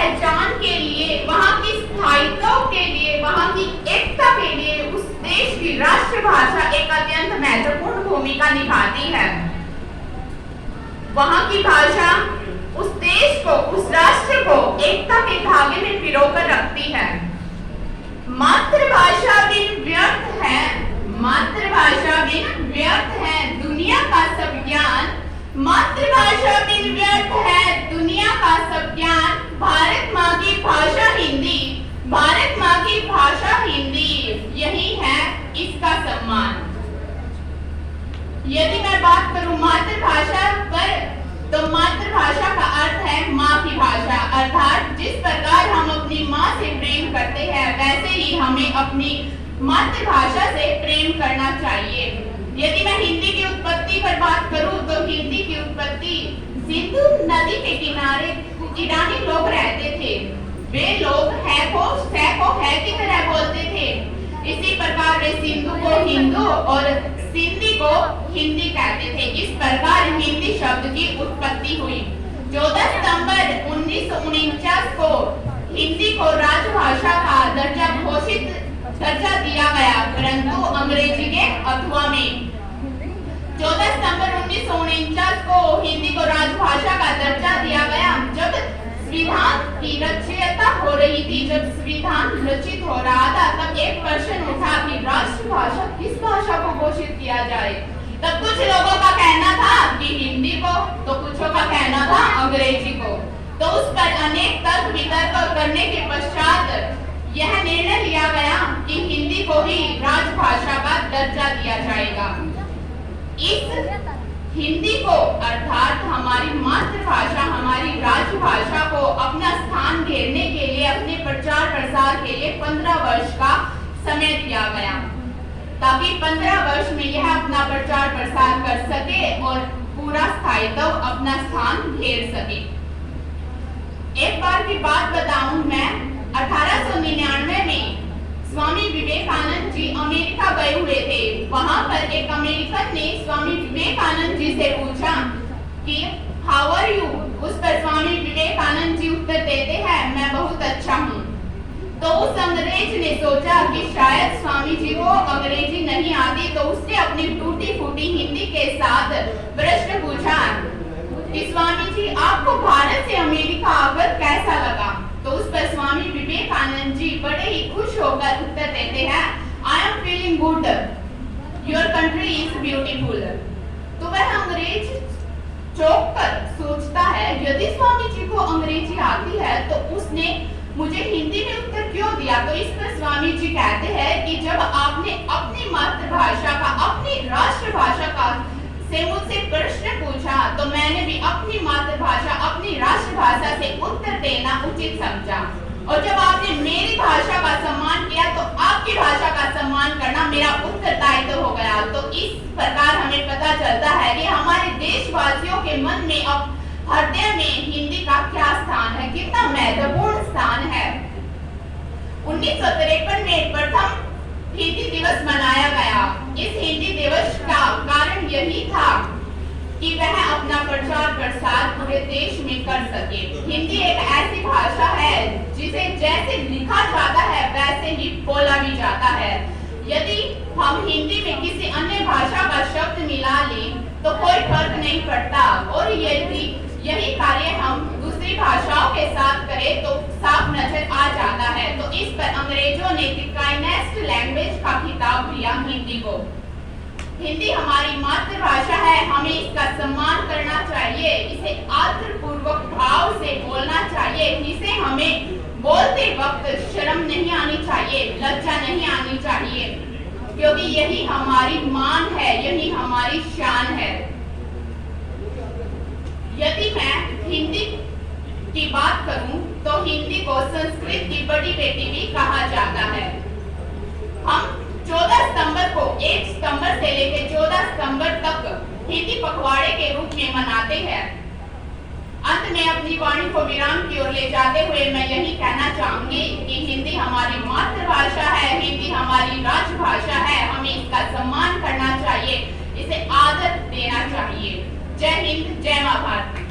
पहचान के लिए, वहाँ की स्थायित्व के लिए, वहाँ की एकता के लिए उस देश की राष्ट्रभाषा एक अत्यंत महत्वपूर्ण भूमिका निभाती है। वहाँ की भाषा उस देश को, उस राष्ट्र को एकता के धागे में पिरोकर रखती है। मातृभाषा बिन व्यर्थ है, मातृभाषा बिन व्यर्थ है दुनिया का सब ज्ञान, मातृभाषा बिन व्यर्थ है दुनिया का सब ज्ञान। भारत माँ की भाषा हिंदी, भारत माँ की भाषा हिंदी, यही है इसका सम्मान। यदि मैं बात करूं मातृभाषा पर, तो मातृभाषा का अर्थ है माँ की भाषा, अर्थात जिस प्रकार हम अपनी माँ से प्रेम करते हैं वैसे ही हमें अपनी मातृभाषा से प्रेम करना चाहिए। यदि मैं हिंदी की उत्पत्ति पर बात करूं तो हिंदी की उत्पत्ति सिंधु नदी के किनारे ईरानी लोग रहते थे। वे लोग है की तरह बोलते थे। इसी प्रकार वे सिंधु को हिंदू और सिंधी को हिंदी कहते थे। इस प्रकार हिंदी शब्द की उत्पत्ति हुई। 14 सितंबर 1949 को हिंदी को राजभाषा का दर्जा दिया गया, परंतु अंग्रेजी के अथवा में 14 सितंबर 1949 को हिंदी को राजभाषा का दर्जा दिया गया। जब संविधान की रचयिता हो रही थी, जब संविधान रचित हो रहा था, तब एक प्रश्न उठा कि राष्ट्रभाषा किस भाषा को घोषित किया जाए। तब कुछ लोगों का कहना था कि हिंदी को, तो कुछों का कहना था अंग्रेजी को। तो उस पर अनेक तर्क वितर्क करने के पश्चात यह निर्णय लिया गया कि हिंदी को ही राजभाषा का दर्जा दिया जाएगा। इस हिंदी को अर्थात हमारी मातृभाषा, हमारी राजभाषा को अपना स्थान घेरने के लिए, अपने प्रचार प्रसार के लिए 15 वर्ष का समय दिया गया, ताकि 15 वर्ष में यह अपना प्रचार प्रसार कर सके और पूरा स्थायित्व अपना स्थान घेर सके। एक बार की बात बताऊं मैं, 1899 में स्वामी विवेकानंद जी अमेरिका गए हुए थे। वहां पर एक अमेरिकन ने स्वामी विवेकानंद जी से पूछा कि हाउ आर यू। उस पर स्वामी विवेकानंद जी उत्तर देते हैं, मैं बहुत अच्छा हूँ। तो उस अंग्रेज ने सोचा कि शायद स्वामी जी को अंग्रेजी नहीं आती, तो उसने अपनी टूटी फूटी हिंदी के साथ प्रश्न पूछा कि स्वामी जी आपको भारत से अमेरिका आकर कैसा लगा। तो उस पर स्वामी विवेकानंद जी बड़े ही खुश होकर उत्तर देते हैं, I am feeling good, your country is beautiful. तो वह अंग्रेज चौंक कर सोचता है, यदि स्वामी जी को अंग्रेजी आती है तो उसने मुझे हिंदी में उत्तर क्यों दिया। तो इस पर स्वामी जी कहते हैं कि जब आपने अपनी मातृभाषा का, अपनी राष्ट्रभाषा का से मुझसे प्रश्न पूछा, तो मैंने भी अपनी मातृभाषा, अपनी राष्ट्रभाषा से उत्तर देना उचित समझा। और जब आपने मेरी भाषा का सम्मान किया, तो आपकी भाषा का सम्मान करना मेरा उत्तरदायित्व हो गया। तो इस प्रकार हमें पता चलता है कि हमारे देशवासियों के मन में, अब हृदय में हिंदी का क्या स्थान है, कितना महत्वपूर्ण स्थान है। 1953 में प्रथम हिंदी दिवस मनाया गया। इस हिंदी दिवस का कारण यही था कि वह अपना प्रचार प्रसार पूरे देश में कर सके। हिंदी एक ऐसी भाषा है जिसे जैसे लिखा जाता है वैसे ही बोला भी जाता है। यदि हम हिंदी में किसी अन्य भाषा का शब्द मिला लें तो कोई फर्क नहीं पड़ता, और यदि यही कार्य हम दूसरी भाषाओं के साथ करें तो साफ नजर आ जाता है। तो इस पर अंग्रेजों ने द काइनेस्ट लैंग्वेज का खिताब दिया हिंदी को। हिंदी हमारी मातृभाषा है, हमें इसका सम्मान करना चाहिए, इसे आदरपूर्वक भाव से बोलना चाहिए, इसे हमें बोलते वक्त शर्म नहीं आनी चाहिए, लज्जा नहीं आनी चाहिए, क्योंकि यही हमारी मान है, यही हमारी शान है। यदि मैं हिंदी की बात करूं तो हिंदी को संस्कृत की बड़ी बेटी भी कहा जाता है। हम 14 सितंबर को 1 सितंबर से लेकर 14 सितंबर तक हिंदी पखवाड़े के रूप में मनाते हैं। अंत में अपनी वाणी को विराम की ओर ले जाते हुए मैं यही कहना चाहूंगी कि हिंदी हमारी मातृभाषा है, हिंदी हमारी राजभाषा है, हमें इसका सम्मान करना चाहिए, इसे आदर देना चाहिए। जय हिंद, जय मां भारती।